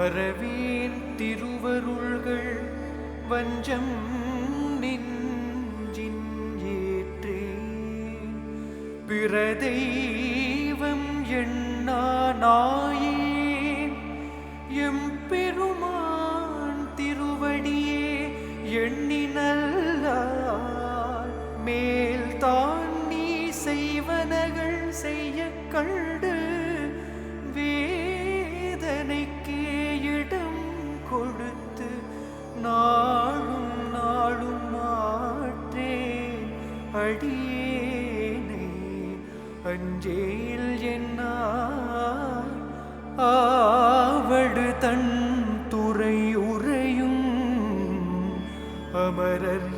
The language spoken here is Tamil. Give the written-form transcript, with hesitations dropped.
மறவேன் திருவருள்கள் வஞ்சம் நெஞ்சின் ஏற்றேன் பிற தெய்வம் எண்ணா நாயேன் எம்பெருமான் திருவடியே எண்ணினல்லால் மேல் தான் நீ செய்வனகள் செய்ய கண்டு வேதனைக்கே இடம் கொடுத்து நாளும் நாளும் மாற்றேன் அடியேனை அஞ்சேல் என்னார் ஆவடு தன் துறை உறையும் அமரர்